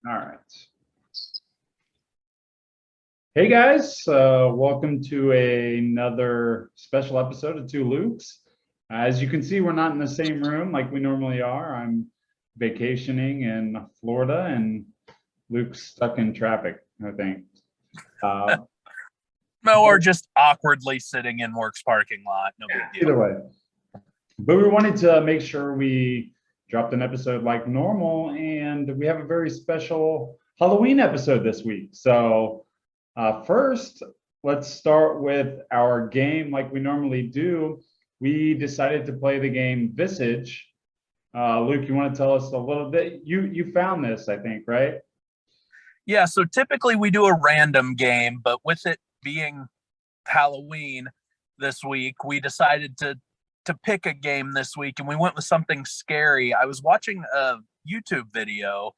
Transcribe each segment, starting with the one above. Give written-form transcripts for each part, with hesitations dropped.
All right. Hey guys, welcome to another special episode of Two Lukes. As you can see, we're not in the same room like we normally are. I'm vacationing in Florida and Luke's stuck in traffic, I think. No, or just awkwardly sitting in work's parking lot. No big deal. Either way. But we wanted to make sure we dropped an episode like normal, and we have a very special Halloween episode this week. So first, let's start with our game like we normally do. We decided to play the game Visage. Luke, you want to tell us a little bit? You found this, I think, right? Yeah, so typically we do a random game, but with it being Halloween this week, we decided to pick a game this week, and we went with something scary. I was watching a YouTube video,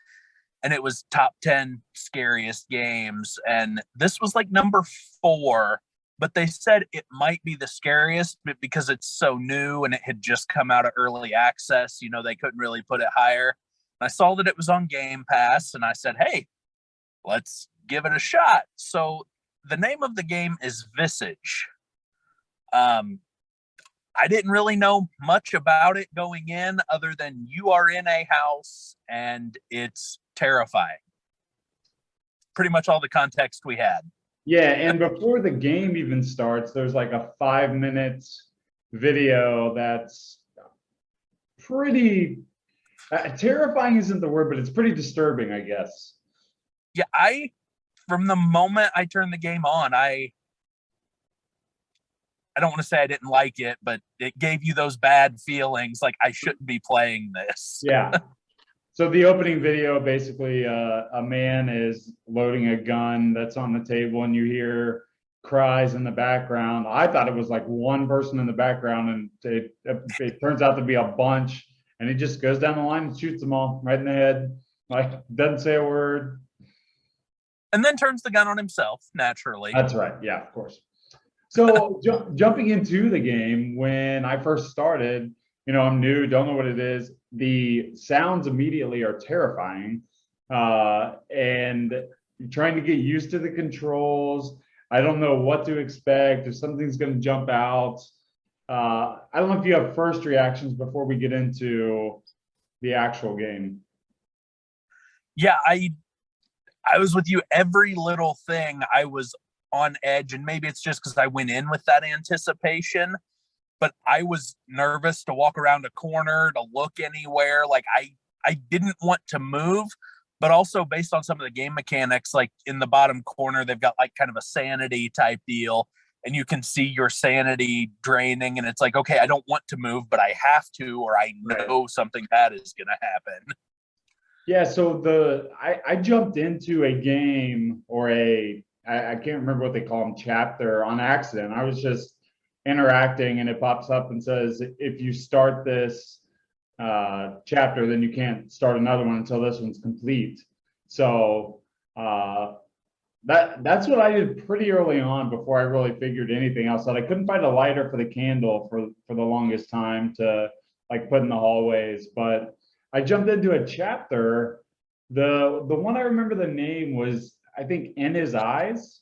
and it was top 10 scariest games, and this was like number 4, but they said it might be the scariest because it's so new and it had just come out of early access. You know, they couldn't really put it higher. I saw that it was on Game Pass, and I said, hey, let's give it a shot. So the name of the game is Visage. I didn't really know much about it going in other than you are in a house and it's terrifying. Pretty much all the context we had. Yeah, and before the game even starts, there's like a 5-minute video that's pretty terrifying isn't the word, but it's pretty disturbing, I guess. Yeah, from the moment I turned the game on, I don't want to say I didn't like it, but it gave you those bad feelings like I shouldn't be playing this. Yeah. So the opening video, basically, a man is loading a gun that's on the table, and you hear cries in the background. I thought it was like one person in the background, and it turns out to be a bunch. And he just goes down the line and shoots them all right in the head. Like, doesn't say a word. And then turns the gun on himself, naturally. That's right. Yeah, of course. So jumping into the game, when I first started, I'm new, don't know what it is. The sounds immediately are terrifying, and you're trying to get used to the controls. I don't know what to expect, if something's going to jump out. I don't know if you have first reactions before we get into the actual game. Yeah, I was with you. Every little thing I was on edge, and maybe it's just because I went in with that anticipation, but I was nervous to walk around a corner, to look anywhere. Like I didn't want to move, but also based on some of the game mechanics, like in the bottom corner, they've got like kind of a sanity type deal, and you can see your sanity draining, and it's like, okay, I don't want to move, but I have to, or I know something bad is going to happen. Yeah, so I jumped into a game or I can't remember what they call them, chapter, on accident. I was just interacting, and it pops up and says, if you start this chapter, then you can't start another one until this one's complete. So that's what I did pretty early on before I really figured anything else out. I couldn't find a lighter for the candle for the longest time to like put in the hallways, but I jumped into a chapter. The one I remember the name was, I think, In His Eyes.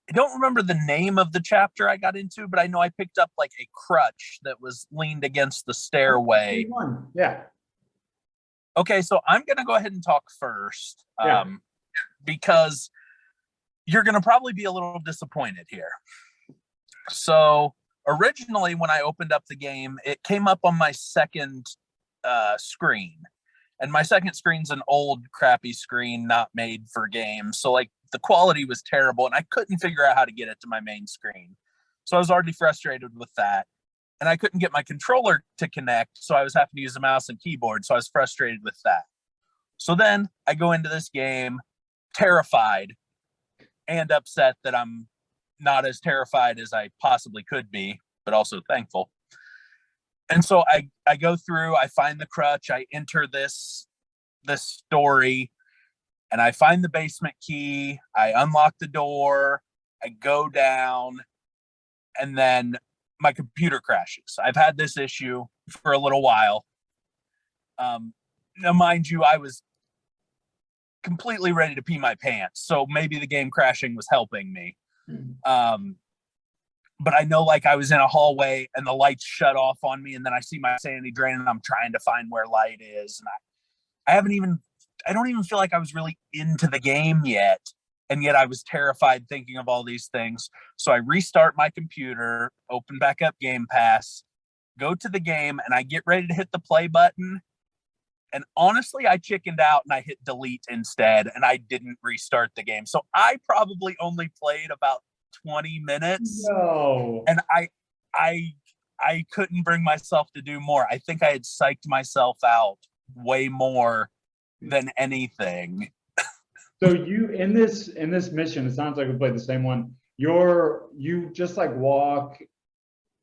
I don't remember the name of the chapter I got into, but I know I picked up like a crutch that was leaned against the stairway. Yeah. Okay, so I'm going to go ahead and talk first, Yeah. because you're going to probably be a little disappointed here. So originally, when I opened up the game, it came up on my second screen. And my second screen's an old, crappy screen, not made for games. So, like, the quality was terrible, and I couldn't figure out how to get it to my main screen. So I was already frustrated with that. And I couldn't get my controller to connect, so I was having to use a mouse and keyboard. So I was frustrated with that. So then I go into this game terrified and upset that I'm not as terrified as I possibly could be, but also thankful. And so I go through, I find the crutch, I enter this story, and I find the basement key, I unlock the door, I go down, and then my computer crashes. I've had this issue for a little while. Now, mind you, I was completely ready to pee my pants. So maybe the game crashing was helping me. But I know like I was in a hallway and the lights shut off on me, and then I see my sanity drain and I'm trying to find where light is. And I don't even feel like I was really into the game yet. And yet I was terrified thinking of all these things. So I restart my computer, open back up Game Pass, go to the game, and I get ready to hit the play button. And honestly, I chickened out and I hit delete instead, and I didn't restart the game. So I probably only played about 20 minutes. No. And I couldn't bring myself to do more. I think I had psyched myself out way more than anything. So you in this mission, it sounds like we played the same one. You just like walk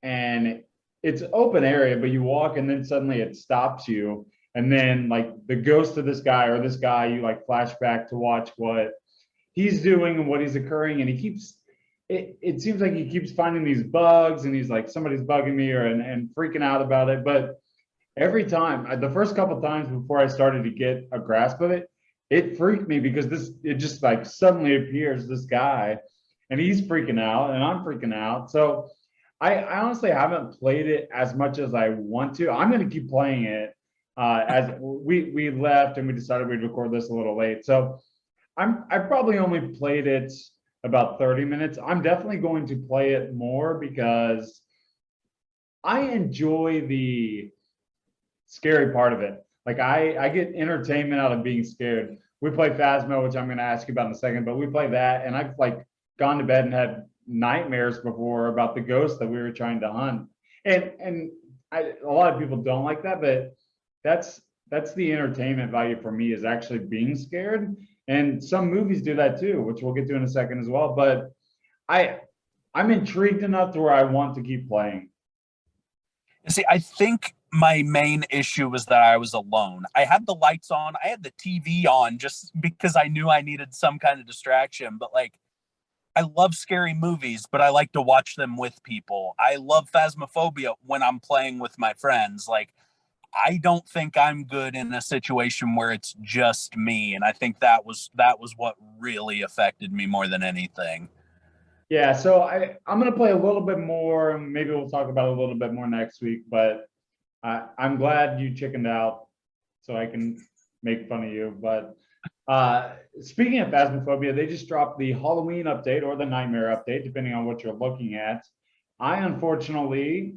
and it's open area, but you walk and then suddenly it stops you. And then like the ghost of this guy or this guy, you like flash back to watch what he's doing and what he's occurring. And he keeps it seems like he keeps finding these bugs and he's like, somebody's bugging me and freaking out about it. But every time, the first couple times before I started to get a grasp of it, it freaked me because it just like suddenly appears this guy and he's freaking out and I'm freaking out. So I honestly haven't played it as much as I want to. I'm going to keep playing it as we left and we decided we'd record this a little late. So I probably only played it about 30 minutes. I'm definitely going to play it more because I enjoy the scary part of it. Like I get entertainment out of being scared. We play Phasmo, which I'm going to ask you about in a second, but we play that, and I've like gone to bed and had nightmares before about the ghost that we were trying to hunt. And a lot of people don't like that, but that's the entertainment value for me is actually being scared. And some movies do that too, which we'll get to in a second as well. But I'm intrigued enough to where I want to keep playing. See, I think my main issue was that I was alone. I had the lights on, I had the TV on just because I knew I needed some kind of distraction. But like, I love scary movies, but I like to watch them with people. I love Phasmophobia when I'm playing with my friends. Like, I don't think I'm good in a situation where it's just me. And I think that was what really affected me more than anything. Yeah, so I'm gonna play a little bit more, and maybe we'll talk about it a little bit more next week. But I'm glad you chickened out, so I can make fun of you. But speaking of Phasmophobia, they just dropped the Halloween update or the Nightmare update, depending on what you're looking at. I unfortunately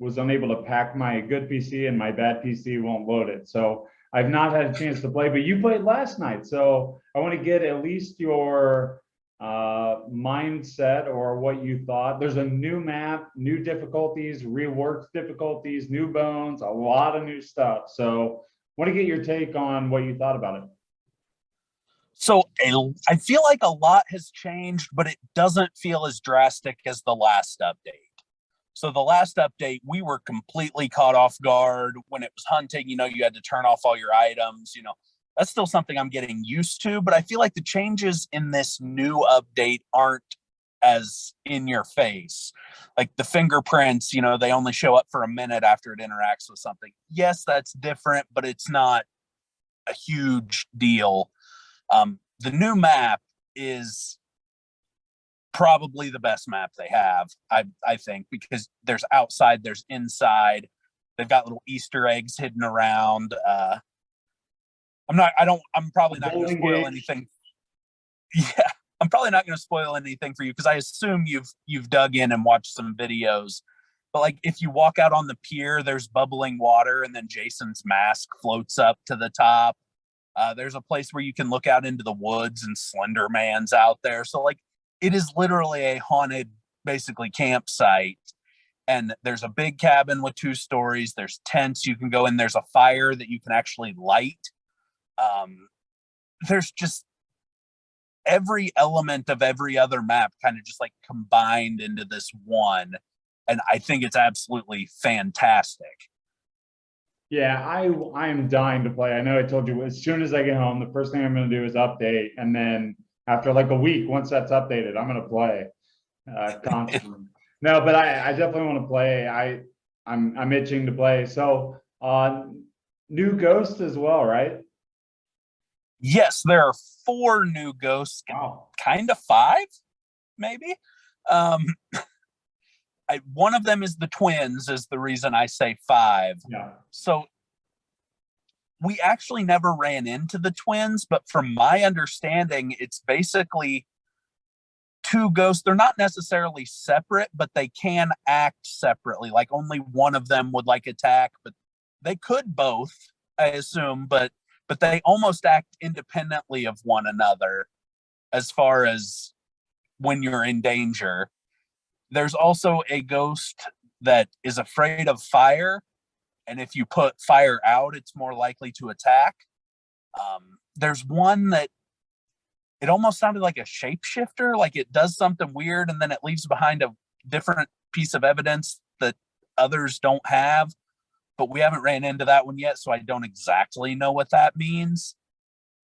was unable to pack my good PC, and my bad PC won't load it. So I've not had a chance to play, but you played last night. So I want to get at least your mindset or what you thought. There's a new map, new difficulties, reworked difficulties, new bones, a lot of new stuff. So I want to get your take on what you thought about it. So I feel like a lot has changed, but it doesn't feel as drastic as the last update. So the last update, we were completely caught off guard when it was hunting. You know, you had to turn off all your items. You know, that's still something I'm getting used to, but I feel like the changes in this new update aren't as in your face. Like the fingerprints, you know, they only show up for a minute after it interacts with something. Yes, that's different, but it's not a huge deal. The new map is probably the best map they have, I think, because there's outside, there's inside. They've got little Easter eggs hidden around. I'm probably not going to spoil anything. Yeah, I'm probably not going to spoil anything for you because I assume you've dug in and watched some videos. But like if you walk out on the pier, there's bubbling water, and then Jason's mask floats up to the top. There's a place where you can look out into the woods and Slender Man's out there. So like it is literally a haunted, basically campsite. And there's a big cabin with 2 stories. There's tents you can go in. There's a fire that you can actually light. There's just every element of every other map kind of just like combined into this one. And I think it's absolutely fantastic. Yeah, I am dying to play. I know I told you as soon as I get home, the first thing I'm going to do is update, and then after like a week, once that's updated, I'm going to play constantly. No, but I definitely want to play. I'm itching to play. So new Ghost as well, right? Yes, there are 4 new ghosts, Wow. kind of 5, maybe. Um, one of them is the twins, is the reason I say 5. Yeah. So we actually never ran into the twins, but from my understanding, it's basically 2 ghosts. They're not necessarily separate, but they can act separately. Like only one of them would like attack, but they could both, I assume, but they almost act independently of one another as far as when you're in danger. There's also a ghost that is afraid of fire, and if you put fire out, it's more likely to attack. There's one that it almost sounded like a shapeshifter, like it does something weird and then it leaves behind a different piece of evidence that others don't have. But we haven't ran into that one yet, so I don't exactly know what that means.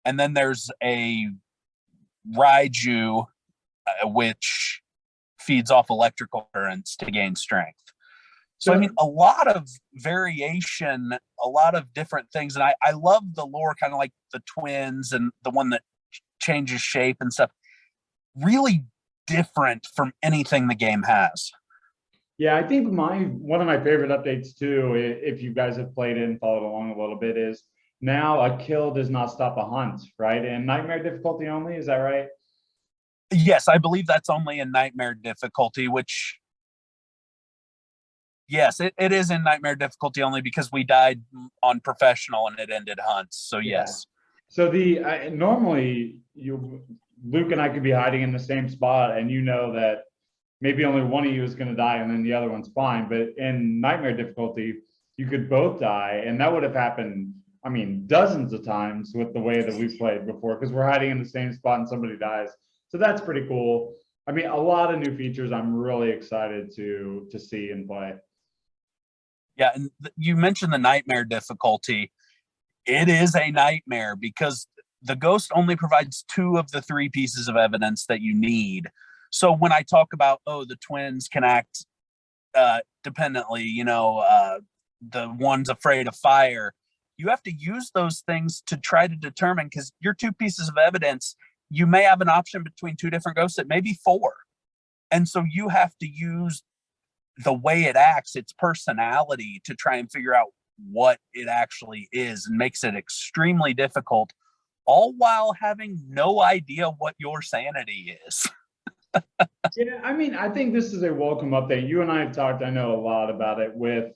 And then there's a Raiju, which feeds off electrical currents to gain strength. So, I mean, a lot of variation, a lot of different things. And I love the lore, kind of like the twins and the one that changes shape and stuff. Really different from anything the game has. Yeah, I think one of my favorite updates too, if you guys have played it and followed along a little bit, is now a kill does not stop a hunt, right? And nightmare difficulty only, is that right? Yes, I believe that's only in nightmare difficulty, which yes, it is in nightmare difficulty only because we died on professional and it ended hunts. So yes. So normally Luke and I could be hiding in the same spot, and you know that maybe only one of you is going to die, and then the other one's fine. But in nightmare difficulty, you could both die, and that would have happened. I mean, dozens of times with the way that we've played before, because we're hiding in the same spot and somebody dies. So that's pretty cool. I mean, a lot of new features I'm really excited to see and play. Yeah, and you mentioned the nightmare difficulty. It is a nightmare because the ghost only provides 2 of the 3 pieces of evidence that you need. So when I talk about, oh, the twins can act dependently, the one's afraid of fire, you have to use those things to try to determine, because your 2 pieces of evidence, you may have an option between 2 different ghosts that may be 4. And so you have to use the way it acts, its personality, to try and figure out what it actually is, and makes it extremely difficult, all while having no idea what your sanity is. Yeah, I mean, I think this is a welcome update. You and I have talked, I know, a lot about it with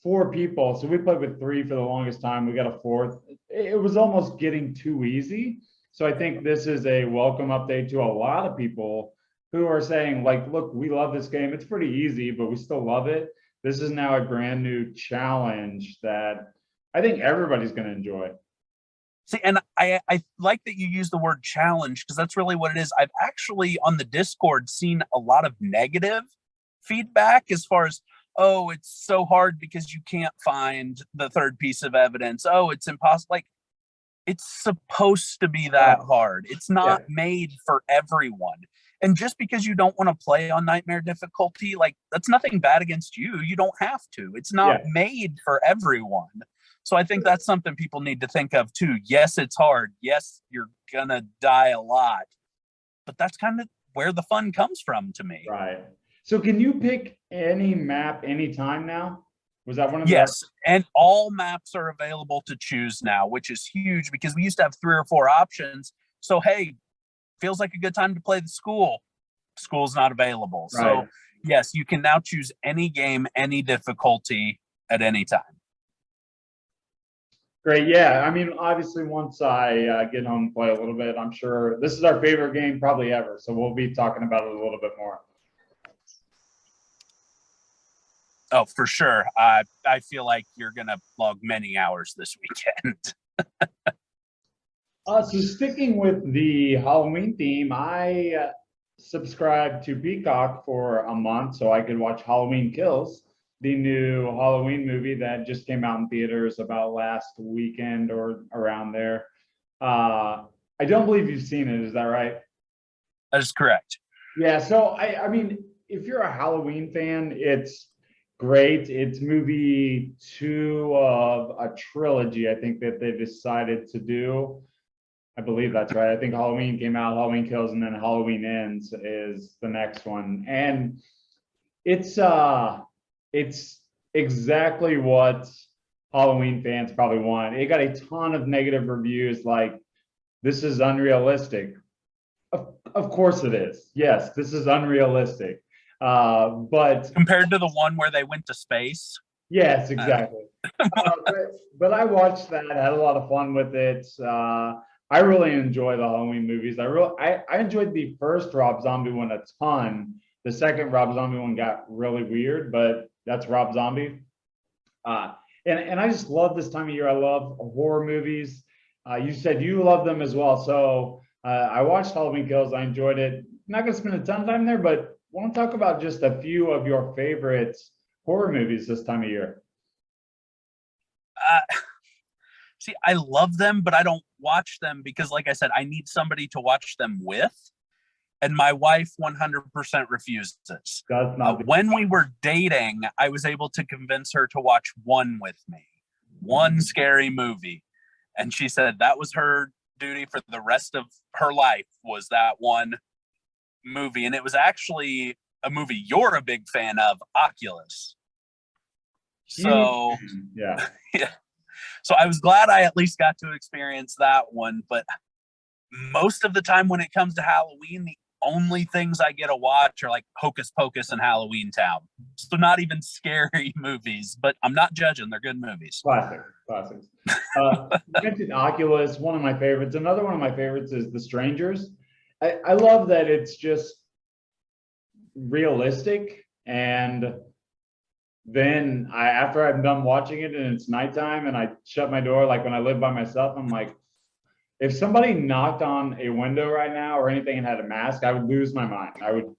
4 people. So we played with 3 for the longest time. We got a 4th. It was almost getting too easy. So I think this is a welcome update to a lot of people who are saying, like, look, we love this game. It's pretty easy, but we still love it. This is now a brand new challenge that I think everybody's going to enjoy. See, and I like that you use the word challenge, because that's really what it is. I've actually on the Discord seen a lot of negative feedback as far as, oh, it's so hard because you can't find the 3rd piece of evidence. Oh, it's impossible. Like, it's supposed to be that hard. It's not made for everyone. And just because you don't want to play on nightmare difficulty, like, that's nothing bad against you. You don't have to. It's not made for everyone. So I think that's something people need to think of too. Yes, it's hard. Yes, you're gonna die a lot, but that's kind of where the fun comes from to me. Right. So can you pick any map anytime now? Was that one of the— Yes, and all maps are available to choose now, which is huge because we used to have 3 or 4 options. So hey, feels like a good time to play the school. School's not available. Right. So yes, you can now choose any game, any difficulty at any time. Great. Yeah. I mean, obviously, once I get home and play a little bit, I'm sure this is our favorite game probably ever. So we'll be talking about it a little bit more. Oh, for sure. I feel like you're going to log many hours this weekend. So sticking with the Halloween theme, I subscribed to Peacock for a month so I could watch Halloween Kills, the new Halloween movie that just came out in theaters about last weekend or around there. I don't believe you've seen it. Is that right? That is correct. Yeah. So I mean, if you're a Halloween fan, it's great. It's movie 2 of a trilogy, I think, that they decided to do. I believe that's right. I think Halloween came out, Halloween Kills, and then Halloween Ends is the next one. And it's it's exactly what Halloween fans probably want. It got a ton of negative reviews like this is unrealistic. Of course it is. Yes, this is unrealistic. But Compared to the one where they went to space. yes, exactly. But I watched that, had a lot of fun with it. I really enjoy the Halloween movies. I enjoyed the first Rob Zombie one a ton. The second Rob Zombie one got really weird, but that's Rob Zombie. Uh, and I just love this time of year. I love horror movies. You said you love them as well. So I watched Halloween Kills. I enjoyed it. Not going to spend a ton of time there, but want to talk about just a few of your favorite horror movies this time of year. See, I love them, but I don't watch them because, like I said, I need somebody to watch them with. And my wife 100% refuses. When we were dating, I was able to convince her to watch one with me, one scary movie. And she said that was her duty for the rest of her life, was that one movie. And it was actually a movie you're a big fan of, Oculus. So yeah. Yeah. So I was glad I at least got to experience that one. But most of the time when it comes to Halloween, the only things I get to watch are like Hocus Pocus and Halloween Town. So not even scary movies, but I'm not judging. They're good movies. Classics. You mentioned Oculus, one of my favorites. Another one of my favorites is The Strangers. I love that it's just realistic. And then after I'm done watching it and it's nighttime and I shut my door, like when I live by myself, I'm like, if somebody knocked on a window right now or anything and had a mask, I would lose my mind. I would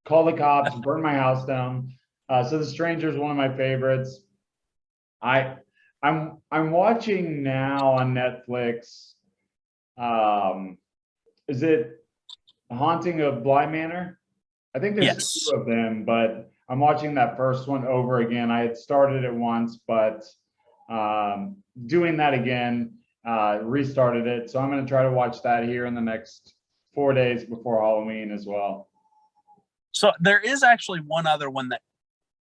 call the cops, burn my house down. So The Stranger is one of my favorites. I'm watching now on Netflix. Is it Haunting of Bly Manor? I think there's two of them, but I'm watching that first one over again. I had started it once, but doing that again. Restarted it. So I'm going to try to watch that here in the next 4 days before Halloween as well. So there is actually one other one that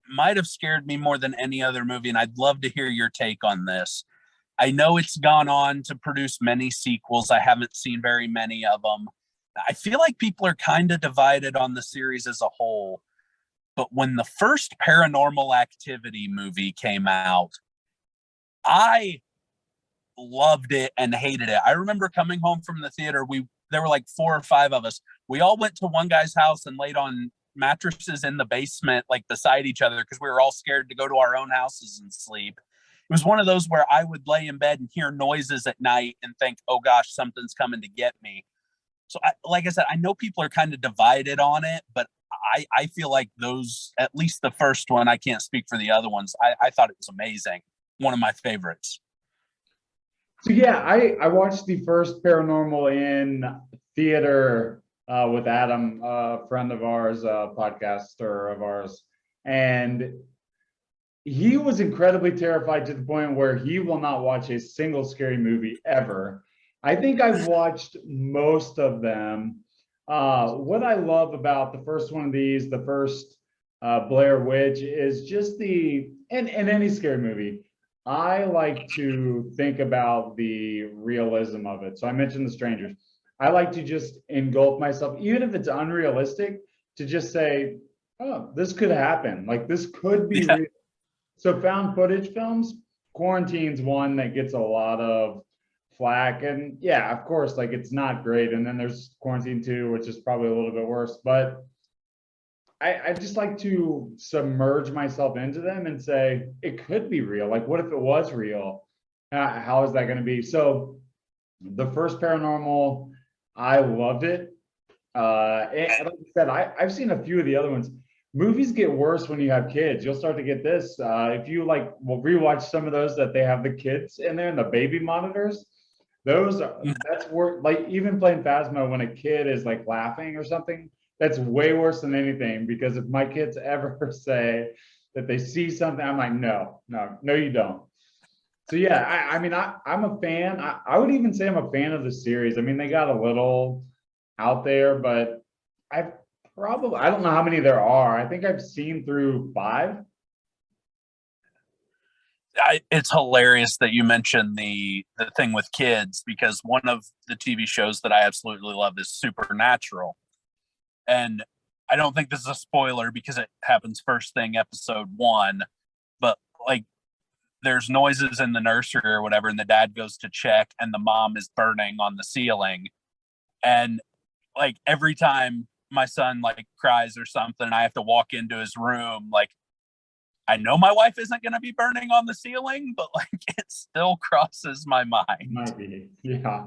might have scared me more than any other movie, and I'd love to hear your take on this. I know it's gone on to produce many sequels. I haven't seen very many of them. I feel like people are kind of divided on the series as a whole. But when the first Paranormal Activity movie came out, I loved it and hated it. I remember coming home from the theater. There were like 4 or 5 of us. We all went to one guy's house and laid on mattresses in the basement, like beside each other, because we were all scared to go to our own houses and sleep. It was one of those where I would lay in bed and hear noises at night and think, oh gosh, something's coming to get me. So like I said, I know people are kind of divided on it, but I feel like those, at least the first one, I can't speak for the other ones. I thought it was amazing. One of my favorites. So yeah, I watched the first Paranormal in theater with Adam, a friend of ours, a podcaster of ours, and he was incredibly terrified to the point where he will not watch a single scary movie ever. I think I've watched most of them. What I love about the first one of these, the first Blair Witch, is just in any scary movie, I like to think about the realism of it. So I mentioned The Strangers. I like to just engulf myself, even if it's unrealistic, to just say, oh, this could happen. Like this could be real. So found footage films, Quarantine's one that gets a lot of flack. And yeah, of course, like it's not great. And then there's Quarantine 2, which is probably a little bit worse. But I just like to submerge myself into them and say, it could be real. Like, what if it was real? How is that going to be? So the first Paranormal, I loved it. And like I said, I've seen a few of the other ones. Movies get worse when you have kids. You'll start to get this. If you will rewatch some of those that they have the kids in there and the baby monitors, that's worse. Like even playing Phasmo when a kid is like laughing or something, that's way worse than anything, because if my kids ever say that they see something, I'm like, no, you don't. So yeah, I mean, I'm a fan. I would even say I'm a fan of the series. I mean, they got a little out there, but I've I don't know how many there are. I think I've seen through 5. It's hilarious that you mentioned the thing with kids, because one of the TV shows that I absolutely love is Supernatural. And I don't think this is a spoiler because it happens first thing episode 1, but like there's noises in the nursery or whatever, and the dad goes to check and the mom is burning on the ceiling. And like every time my son like cries or something, I have to walk into his room, like I know my wife isn't going to be burning on the ceiling, but like it still crosses my mind. Might be. Yeah.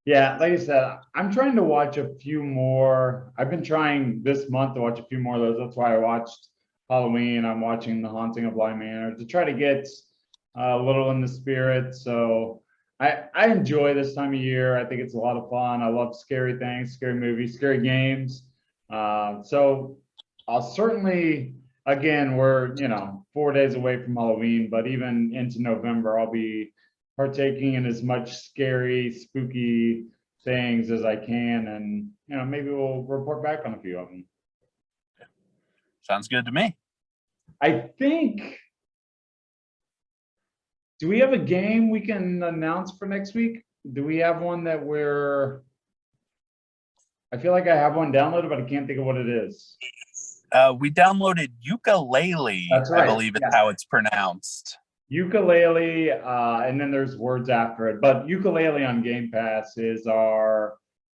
Yeah, like I said, I'm trying to watch a few more. I've been trying this month to watch a few more of those. That's why I watched Halloween. I'm watching The Haunting of Bly Manor to try to get a little in the spirit. So I enjoy this time of year. I think it's a lot of fun. I love scary things, scary movies, scary games. So I'll certainly, again, we're 4 days away from Halloween, but even into November, I'll be partaking in as much scary, spooky things as I can, and maybe we'll report back on a few of them. Sounds good to me. I think. Do we have a game we can announce for next week? Do we have one that we're? I feel like I have one downloaded, but I can't think of what it is. We downloaded Ukulele. That's right. I believe it's how it's pronounced. Ukulele, and then there's words after it. But Ukulele on Game Pass is our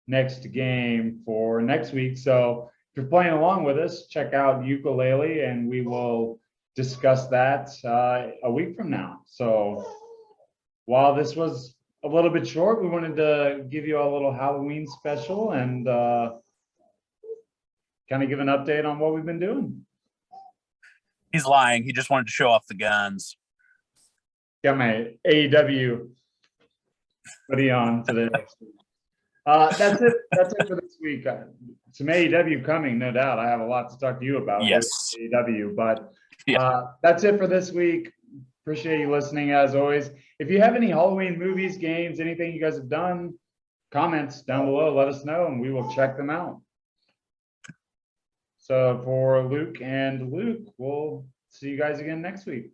next game for next week. So if you're playing along with us, check out Ukulele, and we will discuss that a week from now. So while this was a little bit short, we wanted to give you a little Halloween special and kind of give an update on what we've been doing. He's lying. He just wanted to show off the guns. Got my AEW hoodie on today. That's it. That's it for this week. Some AEW coming, no doubt. I have a lot to talk to you about. Yes. With AEW, but that's it for this week. Appreciate you listening as always. If you have any Halloween movies, games, anything you guys have done, comments down below, let us know and we will check them out. So for Luke and Luke, we'll see you guys again next week.